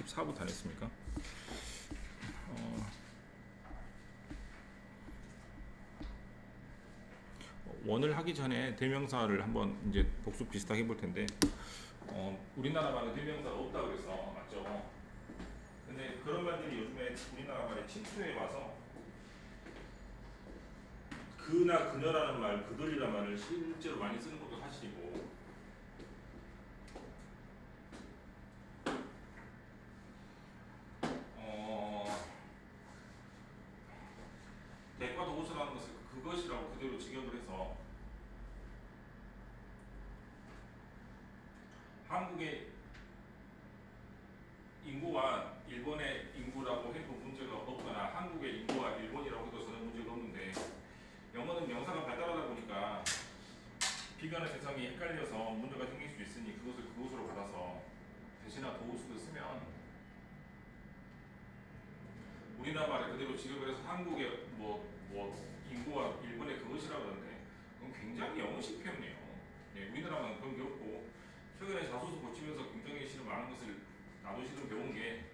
14부터 안 했습니까? 원을 하기 전에 대명사를 한번 이제 복수 비슷하게 해볼 텐데, 우리나라 말에 대명사가 없다 그래서 맞죠? 근데 그런 말들이 요즘에 우리나라 말에 침투해 와서 그나 그녀라는 말, 그들이라는 말을 실제로 많이 쓰는 것도 사실이고, 대과 도구서라는 것을 그것이라고 그대로 직역을 해서 한국의 인구와 일본의 인구라고 해도 문제가 없거나 한국의 인구와 일본이라고 해도 전혀 문제가 없는데, 영어는 명사가 발달하다 보니까 비교하는 대상이 헷갈려서 문제가 생길 수 있으니 그것을 그것으로 받아서 대신나 도우수를 쓰면 우리나라 말에 그대로 직역을 해서 한국의 뭐 인구와 일본의 그것이라고 하는데, 그건 굉장히 영어식 표현이에요. 예, 우리나라만 그런 게 없고, 최근에 자소서 고치면서 굉장히 실은 많은 것을 나도 실은 배운 게,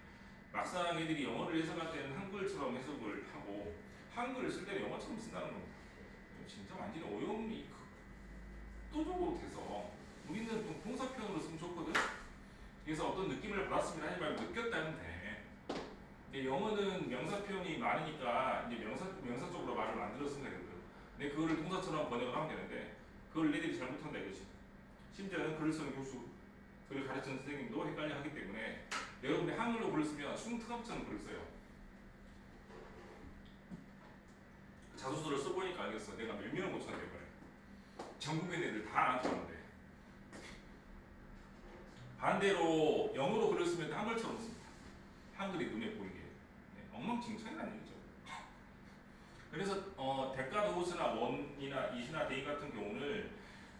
막상 애들이 영어를 해석할 때는 한글처럼 해석을 하고 한글을 쓸 때는 영어처럼 쓴다는 겁니다. 진짜 완전히 오염이 극도적으로 돼서 우리는 좀 동사 표현으로 쓰면 좋거든. 그래서 어떤 느낌을 받았으면 하지 말고 느꼈다면 돼. 근데 영어는 명사 표현이 많으니까 이제 명사적으로 말을 만들어 쓰면 되거든. 근데 그거를 동사처럼 번역을 하면 되는데, 그걸 애들이 잘못한다 이거지. 심지어는 글을 쓰는 교수, 글을 가르치는 선생님도 헷갈려 하기 때문에 여러분이 한글로 글을 쓰면 숭트감처럼 글을 써요. 자소서를 써보니까 알겠어. 내가 몇 명을 못 찾는 거야. 전국의 애들 다 안 찾는데. 반대로 영어로 글을 쓰면 한글처럼 씁니다. 한글이 눈에 보이게. 네, 엉망진창이라는 얘기죠. 그래서 대가 도우스나 원이나 이시나 데이 같은 경우는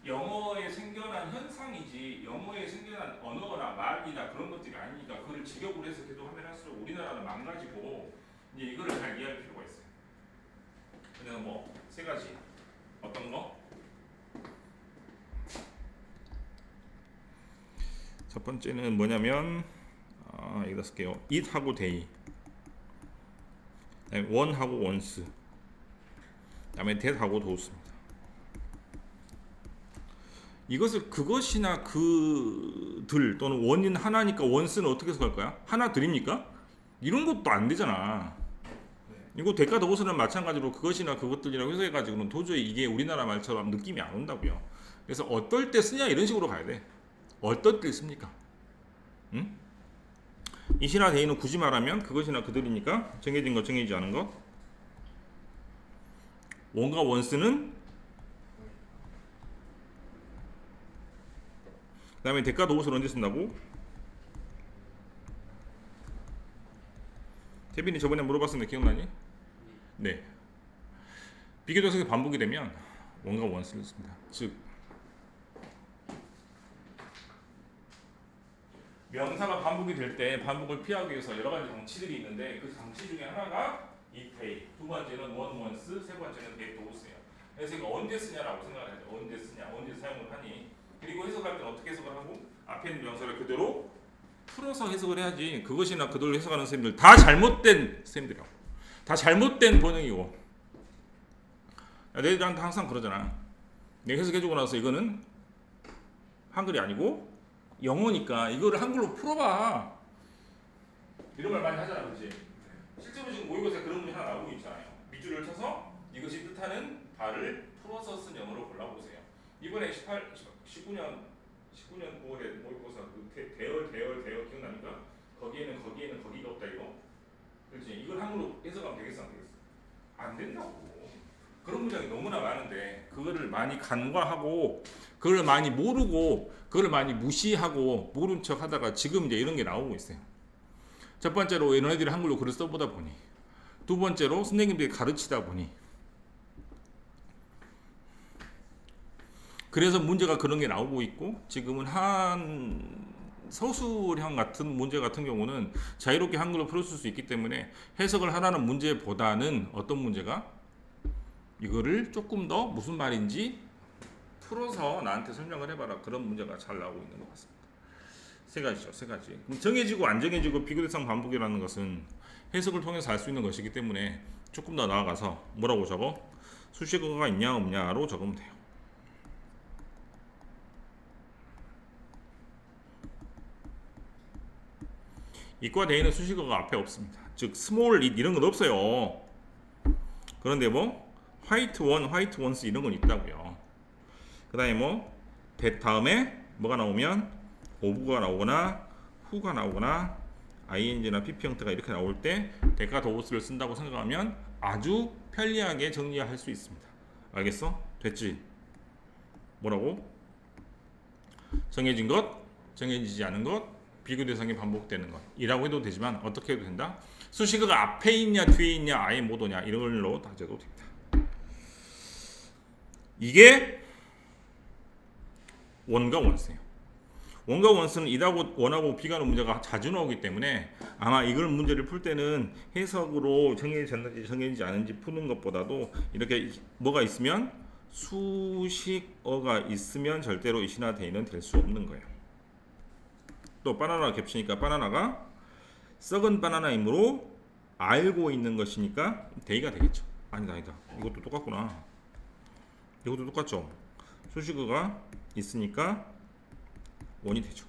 영어에 생겨난 현상이지 영어에 생겨난 언어나 말이나 그런 것들이 아니니까 그걸 직역으로 해서 해석하면 할수록 우리나라는 망가지고, 이제 이거를 잘 이해할 필요가 있어요. 그래서 뭐 세 가지. 어떤 거? 첫 번째는 뭐냐면 여기다 쓸게요. it하고 day, 원하고 원스, 그다음에 that하고 thos입니다. 이것을 그것이나 그들 또는 원인 하나니까 원스는 어떻게 해석할 거야? 하나들입니까? 이런 것도 안 되잖아. 이거 대가 도구서는 마찬가지로 그것이나 그것들이라고 해석해가지고는 도저히 이게 우리나라 말처럼 느낌이 안 온다고요. 그래서 어떨 때 쓰냐 이런 식으로 가야 돼. 어떨 때 씁니까? 응? 이시나 데이는 굳이 말하면 그것이나 그들이니까 정해진 것 정해지지 않은 것. 원과 원스는 그 다음에 대가 도구서를 언제 쓴다고? 태빈이 저번에 물어봤었는데 기억나니? 네. 비교동사가 반복이 되면 원과 원스를 씁니다. 즉 명사가 반복이 될 때 반복을 피하기 위해서 여러 가지 장치들이 있는데, 그 장치 중에 하나가 이페이, 두 번째는 원 원스, 세 번째는 데이 도우스예요. 그래서 이거 언제 쓰냐라고 생각을 하죠. 언제 쓰냐, 언제 사용을 하니. 그리고 해석할 때는 어떻게 해석을 하고, 앞에 있는 명사를 그대로 풀어서 해석을 해야지. 그것이나 그들을 해석하는 선생님들 다 잘못된 선생님들이라고. 다 잘못된 번역이고. 내들한테 항상 그러잖아. 내가 해석해주고 나서 이거는 한글이 아니고 영어니까 이거를 한글로 풀어봐. 이런 말 많이 하잖아, 그렇지? 실제로 지금 모의고사에 그런 문제 하나 나오고 있잖아요. 밑줄을 쳐서 이것이 뜻하는 바를 풀어서 쓴 영어로 골라보세요. 이번에 19년 9월에 모의고사 그 대열 기억납니까? 거기에는 거기가 없다 이거. 그렇지? 이걸 한글로 해석하면 되겠어, 안 되겠어? 안 된다고. 그런 문장이 너무나 많은데 그거를 많이 간과하고 그걸 많이 모르고 그걸 많이 무시하고 모른 척 하다가 지금 이제 이런 게 나오고 있어요. 첫 번째로 너희들이 한글로 글을 써보다 보니, 두 번째로 선생님들이 가르치다 보니, 그래서 문제가 그런 게 나오고 있고, 지금은 한 서술형 같은 문제 같은 경우는 자유롭게 한글로 풀어줄 수 있기 때문에 해석을 하라는 문제보다는 어떤 문제가 이거를 조금 더 무슨 말인지 풀어서 나한테 설명을 해봐라, 그런 문제가 잘 나오고 있는 것 같습니다. 세 가지죠. 세 가지. 그럼 정해지고 안 정해지고 비교대상 반복이라는 것은 해석을 통해서 알 수 있는 것이기 때문에 조금 더 나아가서 뭐라고 적어? 수식어가 있냐 없냐로 적으면 돼요. 이과 대에는 수식어가 앞에 없습니다. 즉 스몰 잇 이런 건 없어요. 그런데 뭐 화이트 원, 화이트 원스 이런 건 있다고요. 그 다음에 뭐 that 다음에 뭐가 나오면 오브가 나오거나 후가 나오거나 ing나 pp 형태가 이렇게 나올 때 that과 those를 쓴다고 생각하면 아주 편리하게 정리할 수 있습니다. 알겠어? 됐지? 뭐라고? 정해진 것, 정해지지 않은 것, 비교 대상이 반복되는 것 이라고 해도 되지만 어떻게 해도 된다? 수식어가 앞에 있냐 뒤에 있냐 아예 못 오냐 이런 걸로 따져도 됩니다. 이게 원과 원수예요. 원과 원수는 이하고 원하고 비가는 문제가 자주 나오기 때문에 아마 이걸 문제를 풀 때는 해석으로 정해졌는지 정해지지 않은지 푸는 것보다도 이렇게 뭐가 있으면 수식어가 있으면 절대로 이시나 데이는 될 수 없는 거예요. 또 바나나가 겹치니까 바나나가 썩은 바나나이므로 알고 있는 것이니까 데이가 되겠죠. 아니다. 이것도 똑같구나. 이것도 똑같죠. 수식어가 있으니까 원이 되죠.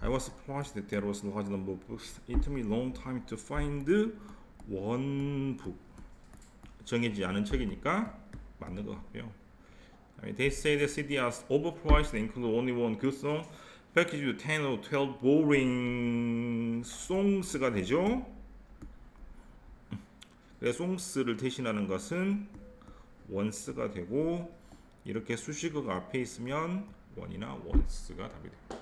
I was surprised that there was a large number of books. It took me a long time to find one book. 정해지지 않은 책이니까 맞는 것 같고요. They say the CD is overpriced and include only one good song. Package with 10 or 12 boring songs가 되죠. 그래서 songs를 대신하는 것은 once가 되고 이렇게 수식어가 앞에 있으면 on이나 once가 답이 됩니다.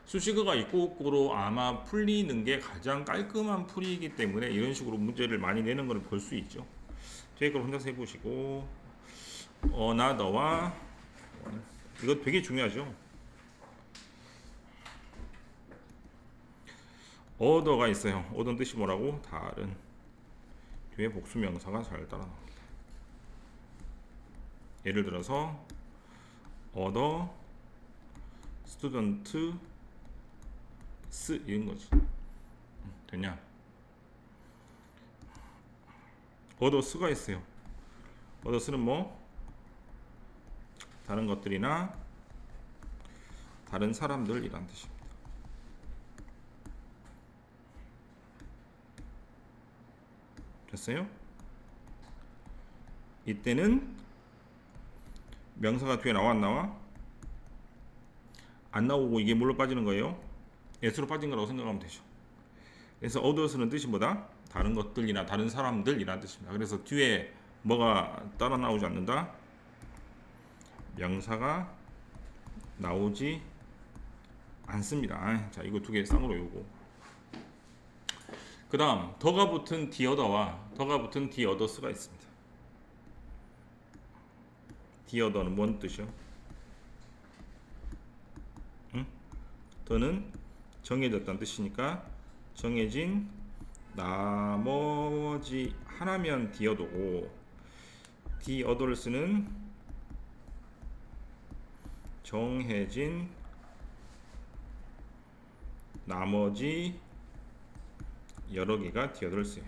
수식어가 있고 없고로 아마 풀리는 게 가장 깔끔한 풀이이기 때문에 이런 식으로 문제를 많이 내는 걸 볼 수 있죠. 뒤에 걸 혼자서 해보시고 another와 이거 되게 중요하죠. other가 있어요. other는 뜻이 뭐라고? 다른. 뒤에 복수명사가 잘 따라 나옵니다. 예를 들어서 other student 이런 거지. 됐냐? others가 있어요. others는 뭐 다른 것들이나 다른 사람들이란 뜻입니다. 됐어요? 이때는 명사가 뒤에 나와 안 나와? 안 나오고 이게 뭘로 빠지는 거예요? 예수로 빠진 거라고 생각하면 되죠. 그래서 others는 뜻이 뭐다? 다른 것들이나 다른 사람들이라는 뜻입니다. 그래서 뒤에 뭐가 따라 나오지 않는다? 명사가 나오지 않습니다. 자, 이거 두 개 쌍으로 외우고. 그 다음 더가 붙은 the other와 더가 붙은 the others가 있습니다. the other는 뭔 뜻이요? 응? 더는 정해졌다는 뜻이니까 정해진 나머지 하나면 the other고 the others는 정해진 나머지 여러 개가 the others예요.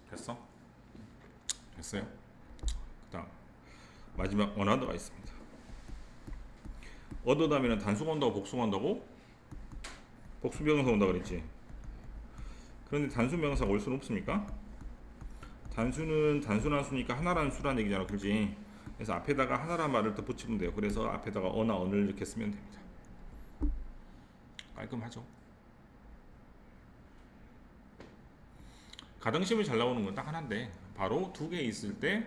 됐어? 됐어요? 그 다음 마지막 another가 있습니다. other 다음에는 단수가 온다고 복수가 온다고? 복수명사 온다고 그랬지. 그런데 단수명사가 올 수는 없습니까? 단수는 단순한 수니까 하나라는 수라는 얘기잖아, 그렇지? 그래서 앞에다가 하나라는 말을 더 붙이면 돼요. 그래서 앞에다가 어나 언을 이렇게 쓰면 됩니다. 깔끔하죠? 가등심이 잘 나오는 건 딱 하나인데 바로 두 개 있을 때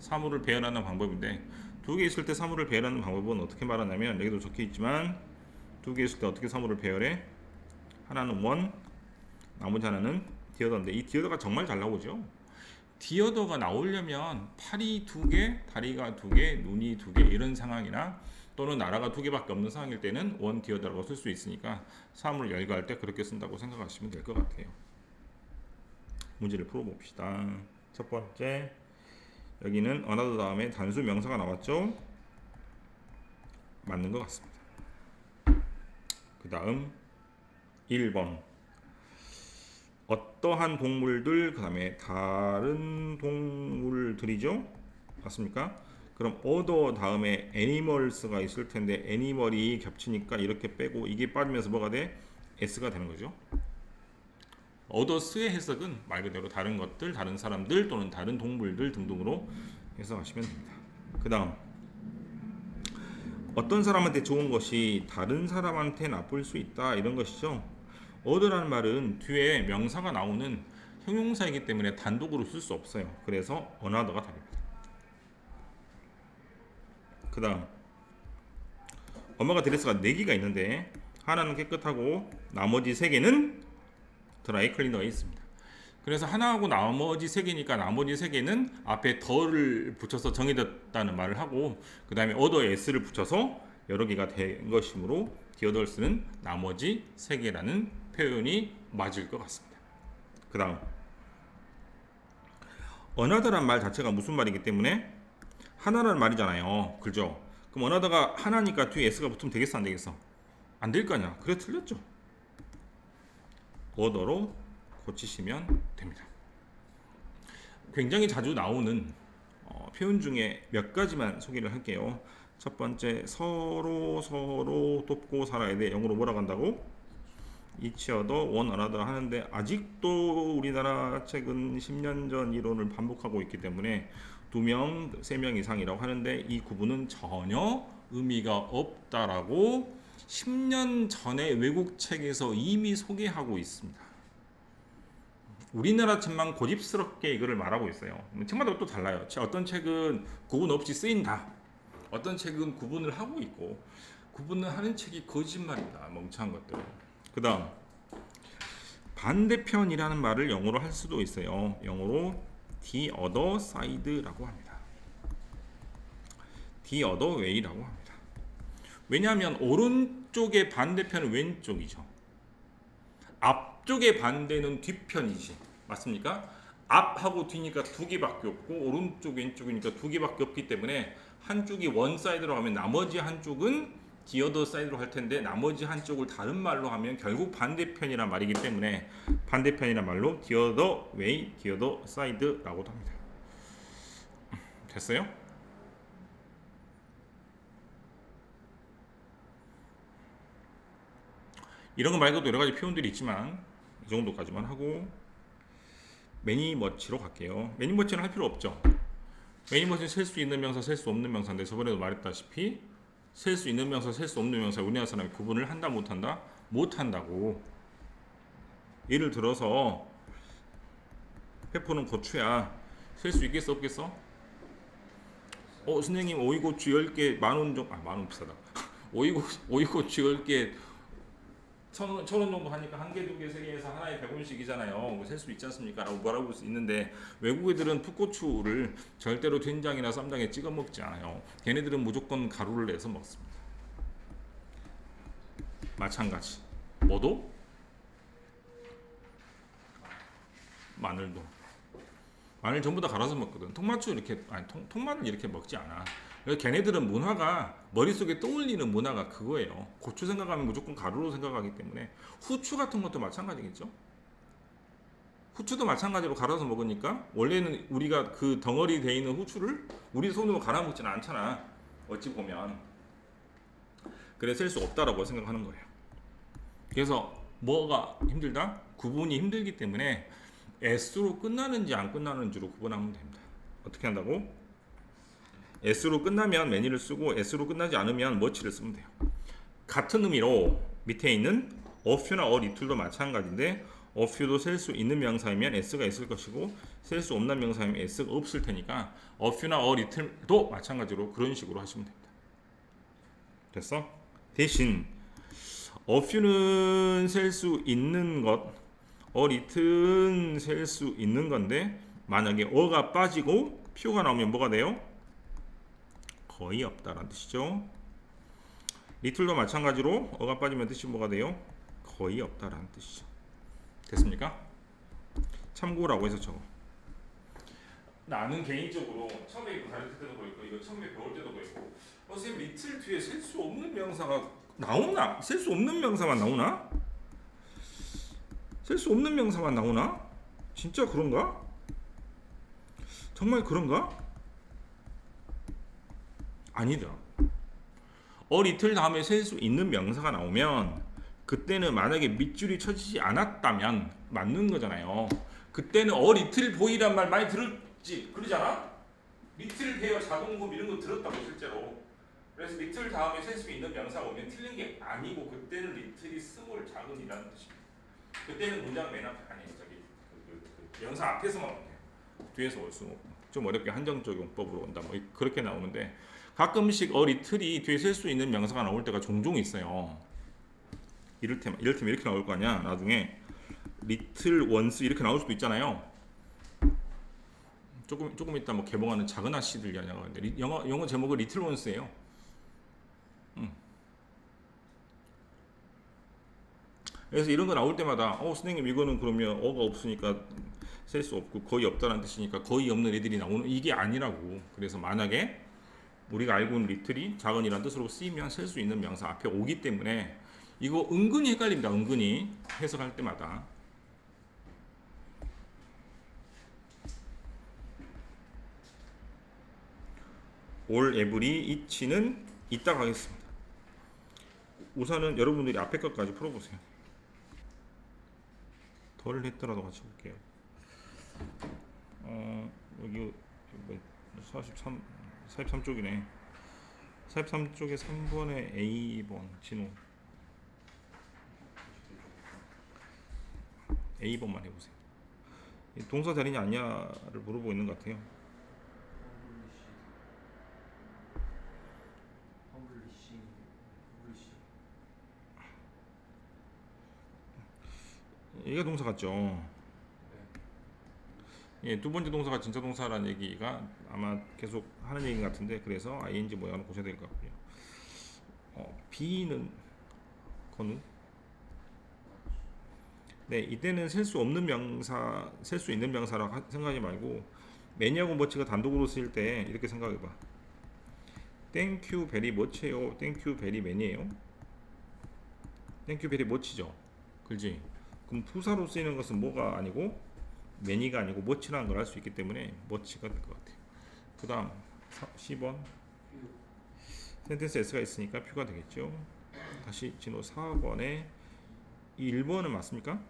사물을 배열하는 방법인데 두 개 있을 때 사물을 배열하는 방법은 어떻게 말하냐면 여기도 적혀 있지만 두 개 있을 때 어떻게 사물을 배열해? 하나는 원, 나머지 하나는 디어더인데 이 디어더가 정말 잘 나오죠. 디어더가 나오려면 팔이 두 개, 다리가 두 개, 눈이 두 개 이런 상황이나 또는 나라가 두 개밖에 없는 상황일 때는 원 디어더라고 쓸 수 있으니까 사물을 열거할 때 그렇게 쓴다고 생각하시면 될 것 같아요. 문제를 풀어봅시다. 첫 번째, 여기는 another 다음에 단수 명사가 나왔죠? 맞는 것 같습니다. 그 다음 1번, 어떠한 동물들, 그 다음에 다른 동물들이죠? 맞습니까? 그럼 other 다음에 animals가 있을 텐데 animal이 겹치니까 이렇게 빼고 이게 빠지면서 뭐가 돼? s가 되는 거죠. others의 해석은 말 그대로 다른 것들, 다른 사람들 또는 다른 동물들 등등으로 해석하시면 됩니다. 그 다음, 어떤 사람한테 좋은 것이 다른 사람한테 나쁠 수 있다, 이런 것이죠. other라는 말은 뒤에 명사가 나오는 형용사이기 때문에 단독으로 쓸 수 없어요. 그래서 another가 답입니다. 그 다음, 엄마가 드레스가 4개가 있는데 하나는 깨끗하고 나머지 3개는 드라이 클리너에 있습니다. 그래서 하나하고 나머지 3개니까 나머지 3개는 앞에 더를 붙여서 정의됐다는 말을 하고 그 다음에 other에 s를 붙여서 여러 개가 된 것이므로 the others는 나머지 3개라는 표현이 맞을 것 같습니다. 그 다음, another란 말 자체가 무슨 말이기 때문에 하나라는 말이잖아요. 그죠? 그럼 another가 하나니까 뒤에 s가 붙으면 되겠어, 안 되겠어? 안 될 거 아니야. 그래, 틀렸죠. other로 고치시면 됩니다. 굉장히 자주 나오는 표현 중에 몇 가지만 소개를 할게요. 첫 번째, 서로 돕고 살아야 돼. 영어로 뭐라고 한다고? each other, one another 하는데 아직도 우리나라 책은 10년 전 이론을 반복하고 있기 때문에 2명, 3명 이상이라고 하는데 이 구분은 전혀 의미가 없다라고 10년 전에 외국 책에서 이미 소개하고 있습니다. 우리나라 책만 고집스럽게 이거를 말하고 있어요. 책마다 또 달라요. 어떤 책은 구분 없이 쓰인다. 어떤 책은 구분을 하고 있고 구분을 하는 책이 거짓말입니다. 멍청한 것들. 그 다음, 반대편이라는 말을 영어로 할 수도 있어요. 영어로 the other side라고 합니다. the other way라고 합니다. 왜냐하면 오른쪽의 반대편은 왼쪽이죠. 앞쪽의 반대는 뒤편이지. 맞습니까? 앞하고 뒤니까 2개밖에 없고 오른쪽 왼쪽이니까 2개밖에 없기 때문에 한쪽이 원 사이드로 하면 나머지 한쪽은 the other side로 할 텐데 나머지 한쪽을 다른 말로 하면 결국 반대편이란 말이기 때문에 반대편이란 말로 the other way, the other side라고도 합니다. 됐어요? 이런 거 말고도 여러 가지 표현들이 있지만 이 정도까지만 하고 매니 머치로 갈게요. 매니 머치는 할 필요 없죠. 매니 머치는 셀 수 있는 명사, 셀 수 없는 명사인데 저번에도 말했다시피 셀 수 있는 명사, 셀 수 없는 명사 우리나라 사람이 구분을 한다 못한다? 못한다고. 예를 들어서 페퍼는 고추야. 셀 수 있겠어 없겠어? 선생님 오이고추 10개 만원 정도, 만원 비싸다. 오이고추 10개 1,000원 정도 하니까 한 개, 두 개, 세 개에서 하나에 100원씩이잖아요. 셀 수 있지 않습니까? 라고 말하고 있는데 외국 애들은 풋고추를 절대로 된장이나 쌈장에 찍어 먹지 않아요. 걔네들은 무조건 가루를 내서 먹습니다. 마찬가지. 뭐도? 마늘도. 마늘 전부 다 갈아서 먹거든. 통마늘 이렇게 먹지 않아. 그래서 걔네들은 문화가 머릿속에 떠올리는 문화가 그거예요. 고추 생각하면 무조건 가루로 생각하기 때문에 후추 같은 것도 마찬가지겠죠. 후추도 마찬가지로 갈아서 먹으니까 원래는 우리가 그 덩어리 돼 있는 후추를 우리 손으로 갈아 먹지는 않잖아. 어찌 보면. 그래서 셀 수 없다라고 생각하는 거예요. 그래서 뭐가 힘들다? 구분이 힘들기 때문에 S로 끝나는지 안 끝나는지로 구분하면 됩니다. 어떻게 한다고? S로 끝나면 매니를 쓰고 S로 끝나지 않으면 머치를 쓰면 돼요. 같은 의미로 밑에 있는 a few나 a little도 마찬가지인데 a few도 셀 수 있는 명사이면 S가 있을 것이고 셀 수 없는 명사이면 S가 없을 테니까 a few나 a little도 마찬가지로 그런 식으로 하시면 됩니다. 됐어? 대신 a few는 셀 수 있는 것, a little는 셀 수 있는 건데 만약에 a가 빠지고 few가 나오면 뭐가 돼요? 거의 없다라는 뜻이죠. 리틀도 마찬가지로 어가 빠지면 뜻이 뭐가 돼요? 거의 없다라는 뜻이죠. 됐습니까? 참고라고 해서 적어. 나는 개인적으로 처음에 이거 가르칠 때도 그랬고 이거 처음에 배울 때도 그랬고 선생님 리틀 뒤에 셀 수 없는 명사가 나오나? 셀 수 없는 명사만 나오나? 셀 수 없는 명사만 나오나? 진짜 그런가? 정말 그런가? 아니다. 리틀 다음에 셀 수 있는 명사가 나오면 그때는 만약에 밑줄이 쳐지지 않았다면 맞는 거잖아요. 그때는 리틀 보이란 말 많이 들었지? 그러잖아? 리틀 베어 자동급 이런 거 들었다고 실제로. 그래서 리틀 다음에 셀 수 있는 명사가 오면 틀린 게 아니고 그때는 리틀이 스몰 작은이라는 뜻입니다. 그때는 문장 맨 앞에 아니에요. 저기 명사 앞에서만 올게요. 뒤에서 올 수는 없고 좀 어렵게 한정적 용법으로 온다 뭐 그렇게 나오는데 가끔씩 리틀이 뒤에 셀 수 있는 명사가 나올 때가 종종 있어요. 이를테면 이렇게 나올 거 아니야. 나중에 리틀 원스 이렇게 나올 수도 있잖아요. 조금 이따 뭐 개봉하는 작은 아씨들 이야기가 있는데 영어 제목은 리틀 원스예요. 그래서 이런 거 나올 때마다 선생님 이거는 그러면 어가 없으니까 셀 수 없고 거의 없다는 뜻이니까 거의 없는 애들이 나오는 이게 아니라고. 그래서 만약에 우리가 알고 있는 리틀이 작은이라는 뜻으로 쓰이면 셀 수 있는 명사 앞에 오기 때문에 이거 은근히 헷갈립니다. 은근히 해석할 때마다. 올 에브리 이치는 이따 가겠습니다. 우선은 여러분들이 앞에 것까지 풀어보세요. 덜 했더라도 같이 볼게요. 여기 43쪽이네. 43쪽에 3번에 A번 진호 A번만 해보세요. 동사 자리냐 아니냐를 물어보고 있는 것 같아요. 얘가 동사 같죠. 예, 두 번째 동사가 진짜 동사라는 얘기가 아마 계속 하는 얘기 같은데 그래서 ing 모양을 보셔야 될 것 같고요. B는 건우. 네, 이때는 셀 수 없는 명사, 셀 수 있는 명사라고 생각하지 말고 매니하고 머치가 단독으로 쓰일 때 이렇게 생각해봐. Thank you very much예요. Thank you very many예요. Thank you very much죠. 그렇지? 그럼 부사로 쓰이는 것은 뭐가 아니고 many가 아니고 much라는 걸 알 수 있기 때문에 much가 될 것 같아요. 그 다음 10번 센텐스 S가 있으니까 퓨가 되겠죠. 다시 진호 4번에 이 1번은 맞습니까?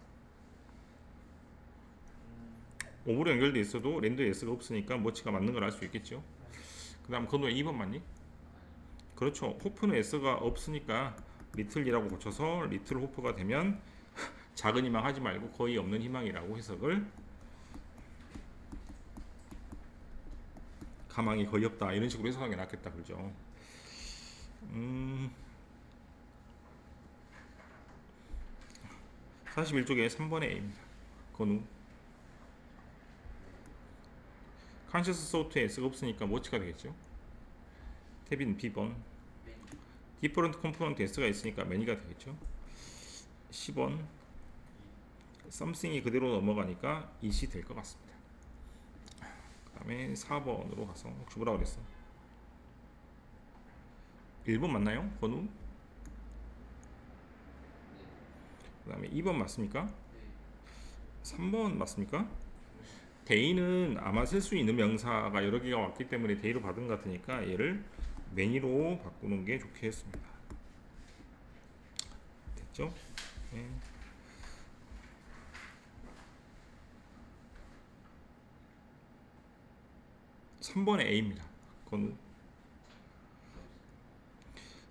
5로 연결돼 있어도 랜드 S가 없으니까 머치가 맞는 걸 알 수 있겠죠. 그 다음 건우에 2번 맞니? 그렇죠. 호프는 S가 없으니까 리틀이라고 고쳐서 리틀 호프가 되면 작은 희망 하지 말고 거의 없는 희망이라고 해석을 가망이 거의 없다 이런 식으로 해석하는 게 낫겠다. 그죠? 41쪽에 3번의 A입니다. 건우 컨셔스 소프트에 S가 없으니까 뭐치가 되겠죠? 탭인 B번 디퍼런트 컴포넌트 S가 있으니까 매니가 되겠죠? 10번 something이 그대로 넘어가니까 it이 될 것 같습니다. 그 다음에 4번으로 가서 혹시 뭐라 그랬어? 1번 맞나요? 건우? 그 다음에 2번 맞습니까? 3번 맞습니까? 데이는 아마 쓸 수 있는 명사가 여러 개가 왔기 때문에 데이로 받은 것 같으니까 얘를 매니로 바꾸는 게 좋겠습니다. 됐죠? 네. (3번의) A입니다. 건우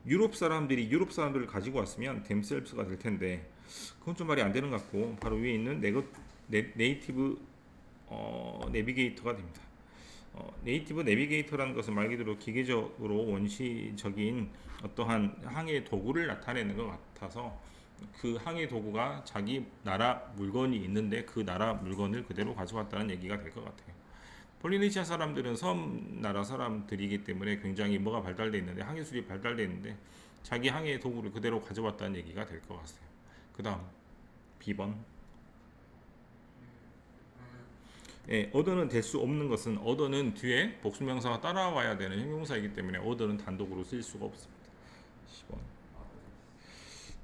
유럽 사람들을 가지고 왔으면 themselves가 될 텐데 그건 좀 말이 안 되는 것 같고 바로 위에 있는 네이티브 내비게이터가 됩니다. 네이티브 내비게이터라는 것은 말 그대로 기계적으로 원시적인 어떠한 항해 도구를 나타내는 것 같아서 그 항해 도구가 자기 나라 물건이 있는데 그 나라 물건을 그대로 가져왔다는 얘기가 될 것 같아요. 폴리네시아 사람들은 섬 나라 사람들이기 때문에 굉장히 뭐가 발달되어 있는데 항해술이 발달되어 있는데 자기 항해 도구를 그대로 가져왔다는 얘기가 될 것 같아요. 그 다음 B번. 예, 어더는 될 수 없는 것은 어더는 뒤에 복수명사가 따라와야 되는 형용사이기 때문에 어더는 단독으로 쓸 수가 없습니다. 10번.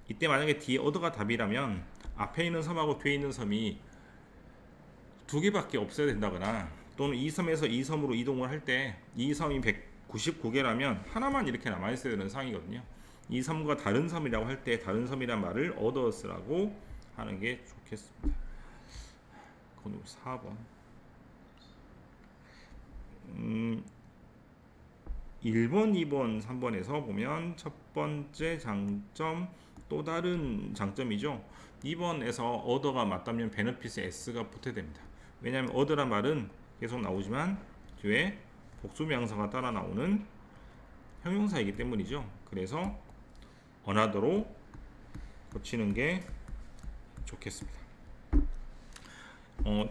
이때 만약에 뒤에 어더가 답이라면 앞에 있는 섬하고 뒤에 있는 섬이 두 개밖에 없어야 된다거나 또는 이 섬에서 이 섬으로 이동을 할 때 이 섬이 199개라면 하나만 이렇게 남아 있어야 되는 상황이거든요. 이 섬과 다른 섬이라고 할 때 다른 섬이란 말을 others라고 하는 게 좋겠습니다. 그건 4번. 1번, 2번, 3번에서 보면 첫 번째 장점 또 다른 장점이죠. 2번에서 other가 맞다면 benefit에 s가 붙어야 됩니다. 왜냐하면 other란 말은 계속 나오지만 뒤에 복수명사가 따라 나오는 형용사이기 때문이죠. 그래서 another로 고치는 게 좋겠습니다.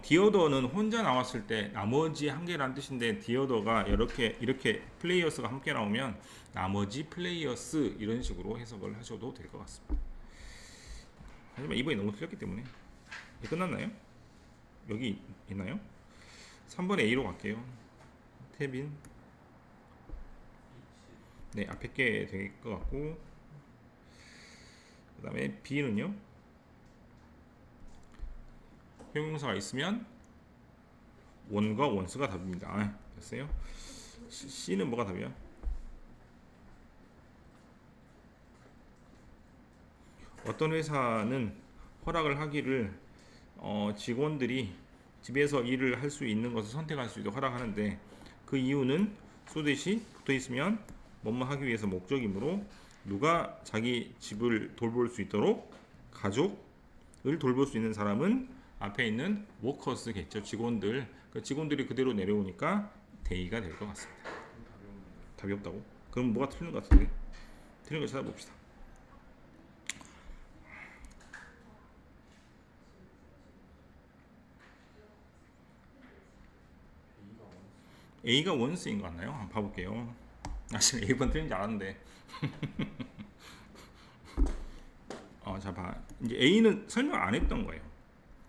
the other는 혼자 나왔을 때 나머지 한 개란 뜻인데 the other가 이렇게 플레이어스가 함께 나오면 나머지 플레이어스 이런 식으로 해석을 하셔도 될 것 같습니다. 하지만 이번이 너무 틀렸기 때문에 끝났나요? 여기 있나요? 3번 A로 갈게요. 태빈. 네, 앞에 게 될 것 같고 그 다음에 B는요? 형용사가 있으면 원과 원스가 답입니다. 됐어요? C는 뭐가 답이야? 어떤 회사는 허락을 하기를 직원들이 집에서 일을 할 수 있는 것을 선택할 수 있도록 허락하는데 그 이유는 쏘듯이 붙어있으면 뭐뭐 하기 위해서 목적이므로 누가 자기 집을 돌볼 수 있도록 가족을 돌볼 수 있는 사람은 앞에 있는 워커스겠죠. 직원들. 그 직원들이 그대로 내려오니까 대의가 될 것 같습니다. 답이 없다고? 그럼 뭐가 틀린 것 같은데? 틀린 거 찾아봅시다. A가 원스인 것 같나요? 한번 봐볼게요. 사실 A번 틀린 줄 알았는데. 자 봐. 이제 A는 설명 안 했던 거예요.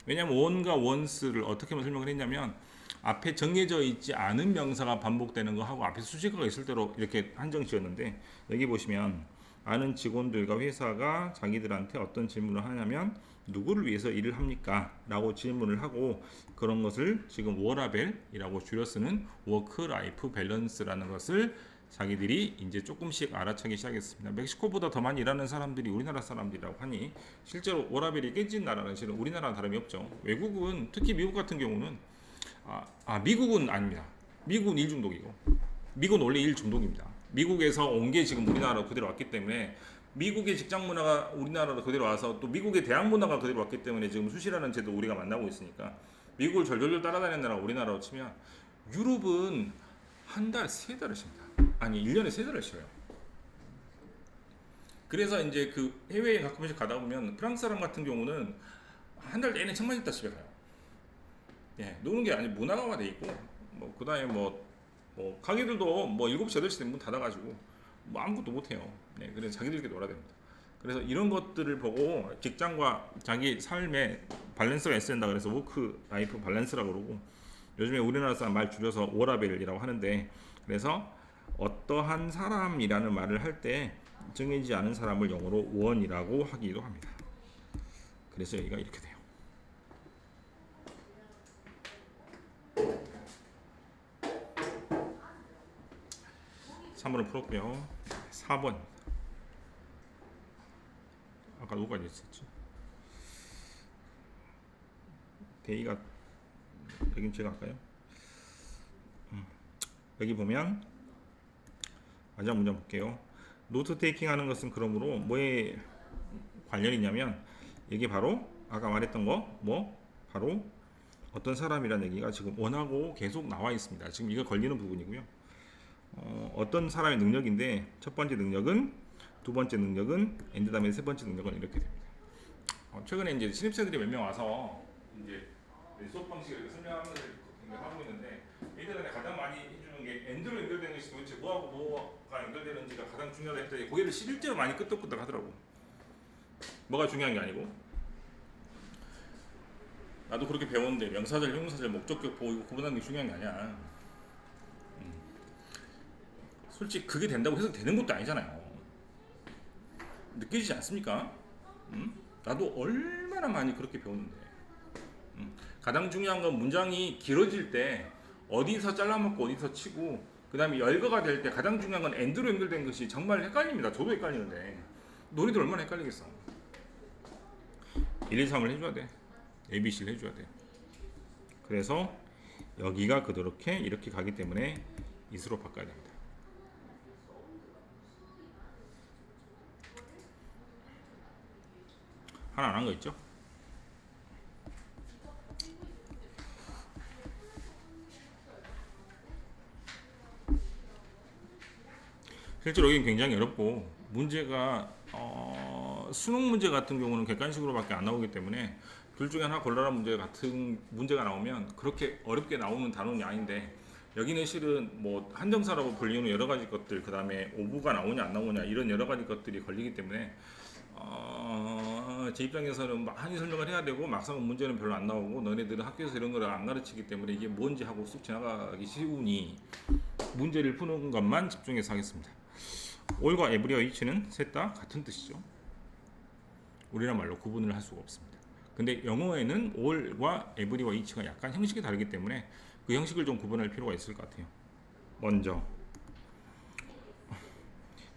왜냐하면 원과 원스를 어떻게 설명을 했냐면 앞에 정해져 있지 않은 명사가 반복되는 거 하고 앞에 수식어가 있을 대로 이렇게 한정 지었는데 여기 보시면 아는 직원들과 회사가 자기들한테 어떤 질문을 하냐면 누구를 위해서 일을 합니까? 라고 질문을 하고 그런 것을 지금 워라벨이라고 줄여 쓰는 워크 라이프 밸런스라는 것을 자기들이 이제 조금씩 알아차기 시작했습니다. 멕시코보다 더 많이 일하는 사람들이 우리나라 사람들이라고 하니 실제로 워라벨이 깨진 나라는 실은 우리나라랑 다름이 없죠. 외국은 특히 미국 같은 경우는 미국은 아닙니다. 미국은 일중독이고 미국은 원래 일중독입니다. 미국에서 온 게 지금 우리나라로 그대로 왔기 때문에 미국의 직장 문화가 우리나라로 그대로 와서 또 미국의 대학 문화가 그대로 왔기 때문에 지금 수시라는 제도 우리가 만나고 있으니까 미국을 절절절 따라다니는 나라가 우리나라로 치면 유럽은 한 달, 3달을 쉽니다. 아니 1년에 3달을 쉬어요. 그래서 이제 그 해외에 가끔씩 가다 보면 프랑스 사람 같은 경우는 한 달 내내 책만 읽다 집에 가요. 예, 노는 게 아니 문화가 돼 있고 그 다음에 가게들도 7시, 8시 되면 문 닫아가지고 아무것도 못해요. 네, 그래서 자기들끼리 놀아야 됩니다. 그래서 이런 것들을 보고 직장과 자기 삶의 밸런스가 있어야 된다 그래서 워크 라이프 밸런스라고 그러고 요즘에 우리나라 사람 말 줄여서 워라벨이라고 하는데 그래서 어떠한 사람이라는 말을 할 때 정해지지 않은 사람을 영어로 원이라고 하기도 합니다. 그래서 여기가 이렇게 돼요. 3번을 풀었고요. 4번 아까 누구까지 있었지? 대의가 여긴 제가 할까요? 여기 보면 마지막 문장 볼게요. 노트 테이킹 하는 것은 그러므로 뭐에 관련이 있냐면 이게 바로 아까 말했던 거 바로 어떤 사람이라는 얘기가 지금 원하고 계속 나와 있습니다. 지금 이거 걸리는 부분이고요. 어떤 사람의 능력인데 첫 번째 능력은 두 번째 능력은 엔드 다음에 세 번째 능력은 이렇게 됩니다. 최근에 이제 신입생들이 몇 명 와서 이제 수업 방식을 설명하면서 하고 있는데 미드란에 가장 많이 해주는 게 엔드로 연결되는 것이 도대체 뭐하고 뭐가 연결되는지가 가장 중요하다 했더니 고개를 실제로 많이 끄덕끄덕 하더라고. 뭐가 중요한 게 아니고. 나도 그렇게 배웠는데 명사절, 형용사절, 목적격 보고 이거 구분하는 게 중요한 게 아니야. 솔직히 그게 된다고 해서 되는 것도 아니잖아요. 느껴지지 않습니까? 나도 얼마나 많이 그렇게 배웠는데. 가장 중요한 건 문장이 길어질 때 어디서 잘라먹고 어디서 치고 그 다음에 열거가 될 때 가장 중요한 건 엔드로 연결된 것이 정말 헷갈립니다. 저도 헷갈리는데 너희들 얼마나 헷갈리겠어. 1, 2, 3을 해줘야 돼. ABC를 해줘야 돼. 그래서 여기가 그렇게 이렇게 가기 때문에 이수로 바꿔야 됩니다. 하나 안 한 거 있죠? 실제로 여기 굉장히 어렵고 문제가 수능 문제 같은 경우는 객관식으로밖에 안 나오기 때문에 둘 중에 하나 골라라 문제 같은 문제가 나오면 그렇게 어렵게 나오는 단원이 아닌데 여기는 실은 뭐 한정사라고 불리는 여러 가지 것들 그 다음에 오부가 나오냐 안 나오냐 이런 여러 가지 것들이 걸리기 때문에 제 입장에서는 많이 설명을 해야 되고 막상 문제는 별로 안 나오고 너네들은 학교에서 이런 거를 안 가르치기 때문에 이게 뭔지 하고 쑥 지나가기 쉬우니 문제를 푸는 것만 집중해서 하겠습니다. all과 every와 each는 셋 다 같은 뜻이죠. 우리나라 말로 구분을 할 수가 없습니다. 근데 영어에는 all과 every와 each가 약간 형식이 다르기 때문에 그 형식을 좀 구분할 필요가 있을 것 같아요. 먼저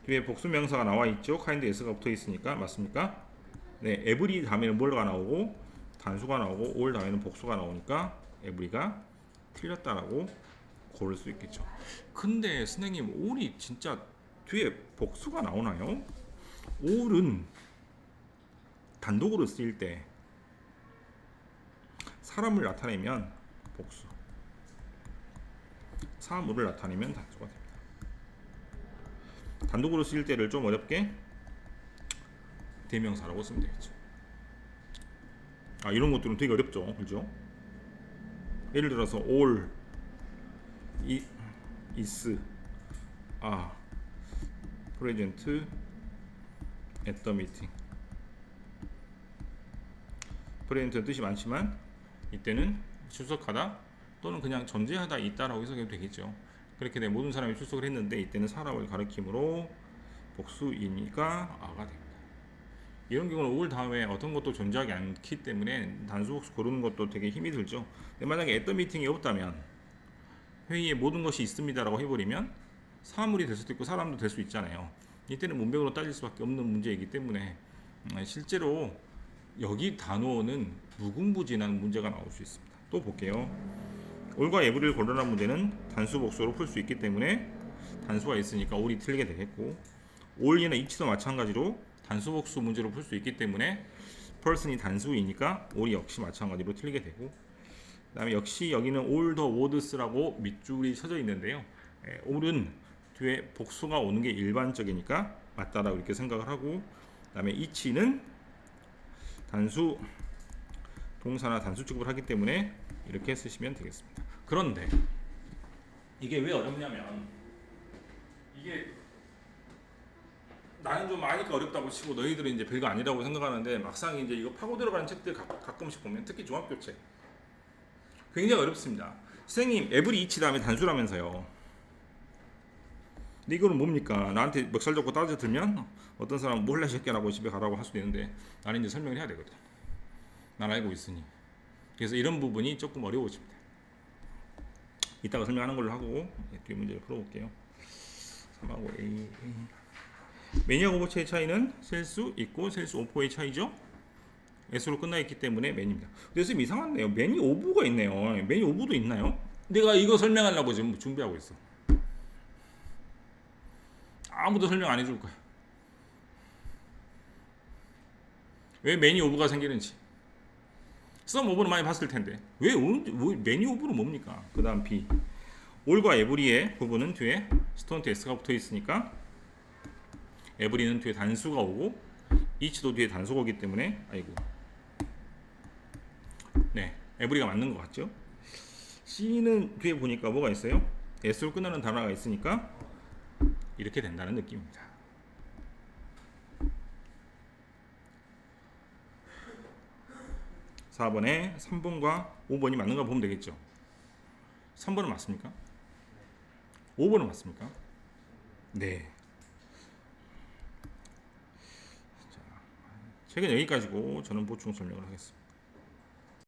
뒤에 복수명사가 나와 있죠. kind s가 붙어 있으니까 맞습니까? 네, every 다음에는 뭐가 나오고 단수가 나오고 all 다음에는 복수가 나오니까 every가 틀렸다라고 고를 수 있겠죠. 근데 선생님 all이 진짜 뒤에 복수가 나오나요? all은 단독으로 쓰일 때 사람을 나타내면 복수, 사물을 나타내면 단수가 됩니다. 단독으로 쓰일 때를 좀 어렵게 대명사라고 쓰면 되겠죠. 이런 것들은 되게 어렵죠, 그죠? 예를 들어서 all, is, present at the meeting. present는 뜻이 많지만 이때는 출석하다 또는 그냥 존재하다 있다라고 해석해도 되겠죠. 그렇게 돼 모든 사람이 출석을 했는데 이때는 사람을 가리킴으로 복수이니까 아가 됩니다. 이런 경우는 all 다음에 어떤 것도 존재하지 않기 때문에 단수 복수 고르는 것도 되게 힘이 들죠. 근데 만약에 at the meeting이 없다면 회의에 모든 것이 있습니다라고 해버리면 사물이 될 수도 있고 사람도 될 수 있잖아요. 이때는 문맥으로 따질 수밖에 없는 문제이기 때문에 실제로 여기 단어는 무궁무진한 문제가 나올 수 있습니다. 또 볼게요. all과 every를 고르라는 문제는 단수 복수로 풀 수 있기 때문에 단수가 있으니까 all이 틀리게 되겠고 all이나 each도 마찬가지로 단수 복수 문제로 풀 수 있기 때문에 person이 단수이니까 all이 역시 마찬가지로 틀리게 되고 그 다음에 역시 여기는 all the words라고 밑줄이 쳐져 있는데요. all은 뒤에 복수가 오는 게 일반적이니까 맞다라고 이렇게 생각을 하고 그 다음에 each는 단수 동사나 단수 취급을 하기 때문에 이렇게 쓰시면 되겠습니다. 그런데 이게 왜 어렵냐면 이게 나는 좀 아니까 어렵다고 치고 너희들은 이제 별거 아니라고 생각하는데 막상 이제 이거 파고 들어가는 책들 가끔씩 보면 특히 중학교 책 굉장히 어렵습니다. 선생님 every each 다음에 단수라면서요. 근데 이거는 뭡니까? 나한테 멱살 잡고 따져 들면 어떤 사람은 몰래 새끼라고 집에 가라고 할 수도 있는데 나는 이제 설명을 해야 되거든. 난 알고 있으니. 그래서 이런 부분이 조금 어려워집니다. 이따가 설명하는 걸로 하고 뒤에 문제를 풀어볼게요. 3하고 A. 매니하고 오버체의 차이는 셀 수 있고 셀 수 오버의 차이죠. S로 끝나 있기 때문에 맨입니다. 근데 쌤 이상하네요. 맨이 오브가 있네요. 맨이 오브도 있나요? 내가 이거 설명하려고 지금 준비하고 있어. 아무도 설명 안 해줄 거야. 왜 매니 오브가 생기는지. 썸 오브는 많이 봤을 텐데 왜 매니 오브는 뭡니까? 그 다음 B. all과 every의 부분은 뒤에 스톤트 S가 붙어 있으니까 every는 뒤에 단수가 오고 each도 뒤에 단수가 오기 때문에 아이고 네 every가 맞는 것 같죠? C는 뒤에 보니까 뭐가 있어요? S로 끝나는 단어가 있으니까 이렇게 된다는 느낌입니다. 4번에 3번과 5번이 맞는가 보면 되겠죠. 3번은 맞습니까? 5번은 맞습니까? 네. 자, 책은 여기까지고 저는 보충 설명을 하겠습니다.